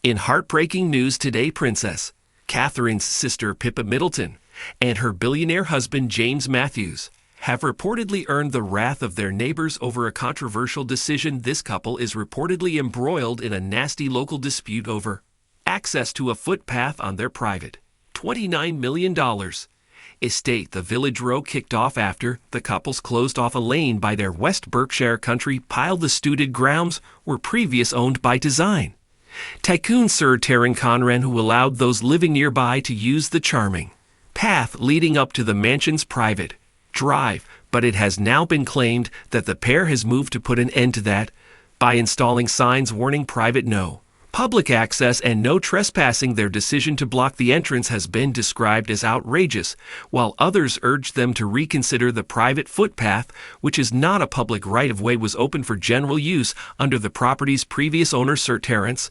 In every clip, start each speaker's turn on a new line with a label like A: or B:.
A: In heartbreaking news today, Princess Catherine's sister Pippa Middleton and her billionaire husband James Matthews have reportedly earned the wrath of their neighbors over a controversial decision. This couple is reportedly embroiled in a nasty local dispute over access to a footpath on their private $29 million estate. The village row kicked off after the couples closed off a lane by their West Berkshire country pile. The studied grounds were previously owned by design tycoon Sir Terence Conran, who allowed those living nearby to use the charming path leading up to the mansion's private drive, but it has now been claimed that the pair has moved to put an end to that by installing signs warning private no public access and no trespassing. Their decision to block the entrance has been described as outrageous, while others urged them to reconsider. The private footpath, which is not a public right-of-way, was open for general use under the property's previous owner Sir Terence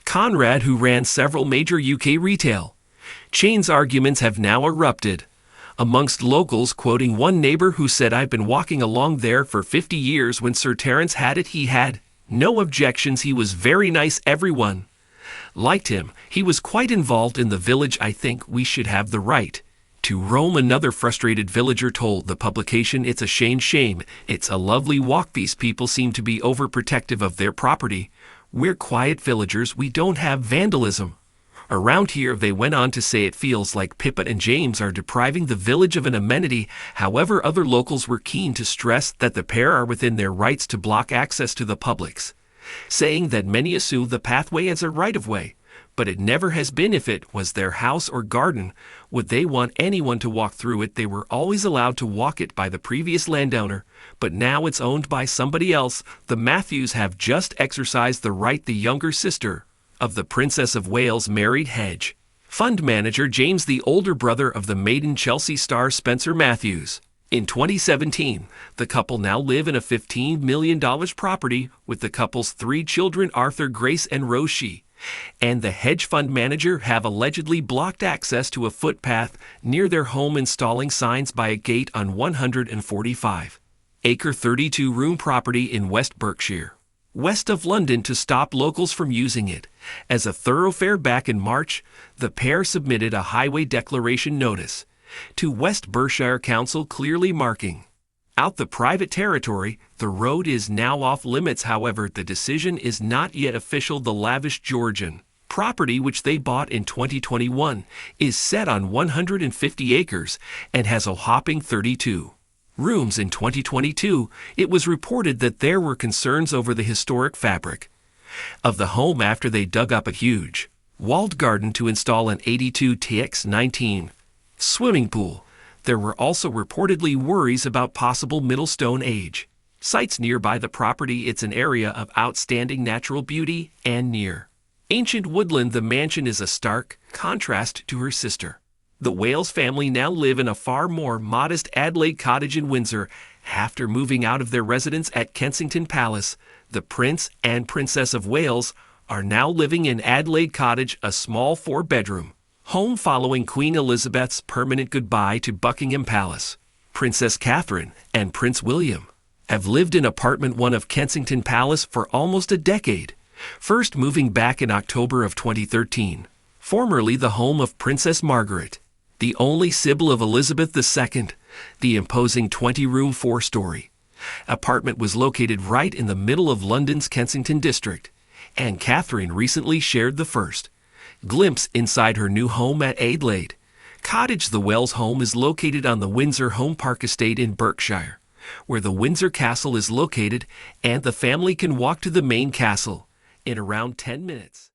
A: Conrad, who ran several major UK retail chains. Arguments have now erupted amongst locals, quoting one neighbor who said, "I've been walking along there for 50 years. When Sir Terence had it, he had no objections. He was very nice. Everyone liked him. He was quite involved in the village. I think we should have the right to roam." Another frustrated villager told the publication, "It's a shame. It's a lovely walk. These people seem to be overprotective of their property. We're quiet villagers. We don't have vandalism around here." They went on to say, "It feels like Pippa and James are depriving the village of an amenity." However, other locals were keen to stress that the pair are within their rights to block access to the publics, saying that many assume the pathway as a right-of-way, but it never has been. If it was their house or garden, would they want anyone to walk through it? They were always allowed to walk it by the previous landowner, but now it's owned by somebody else. The Matthews have just exercised the right. The younger sister of the Princess of Wales married hedge fund manager James, the older brother of the maiden Chelsea star Spencer Matthews. In 2017, the couple now live in a $15 million property with the couple's 3 children, Arthur, Grace, and Roshi, and the hedge fund manager have allegedly blocked access to a footpath near their home, installing signs by a gate on 145-acre 32-room property in West Berkshire, west of London, to stop locals from using it as a thoroughfare. Back in March, the pair submitted a highway declaration notice to West Berkshire Council, clearly marking out the private territory. The road is now off limits. However, the decision is not yet official. The lavish Georgian property, which they bought in 2021, is set on 150 acres and has a whopping 32 rooms. In 2022, it was reported that there were concerns over the historic fabric of the home after they dug up a huge walled garden to install an 82x19 swimming pool. There were also reportedly worries about possible Middle Stone Age sites nearby the property. It's an area of outstanding natural beauty and near ancient woodland. The mansion is a stark contrast to her sister. The Wales family now live in a far more modest Adelaide cottage in Windsor. After moving out of their residence at Kensington Palace, the Prince and Princess of Wales are now living in Adelaide Cottage, a small 4-bedroom home following Queen Elizabeth's permanent goodbye to Buckingham Palace. Princess Catherine and Prince William have lived in apartment 1 of Kensington Palace for almost a decade, first moving back in October of 2013. Formerly the home of Princess Margaret, the only sibling of Elizabeth II, the imposing 20-room 4-story apartment was located right in the middle of London's Kensington district, and Catherine recently shared the first glimpse inside her new home at Adelaide Cottage. The Wales home is located on the Windsor Home Park estate in Berkshire, where the Windsor Castle is located, and the family can walk to the main castle in around 10 minutes.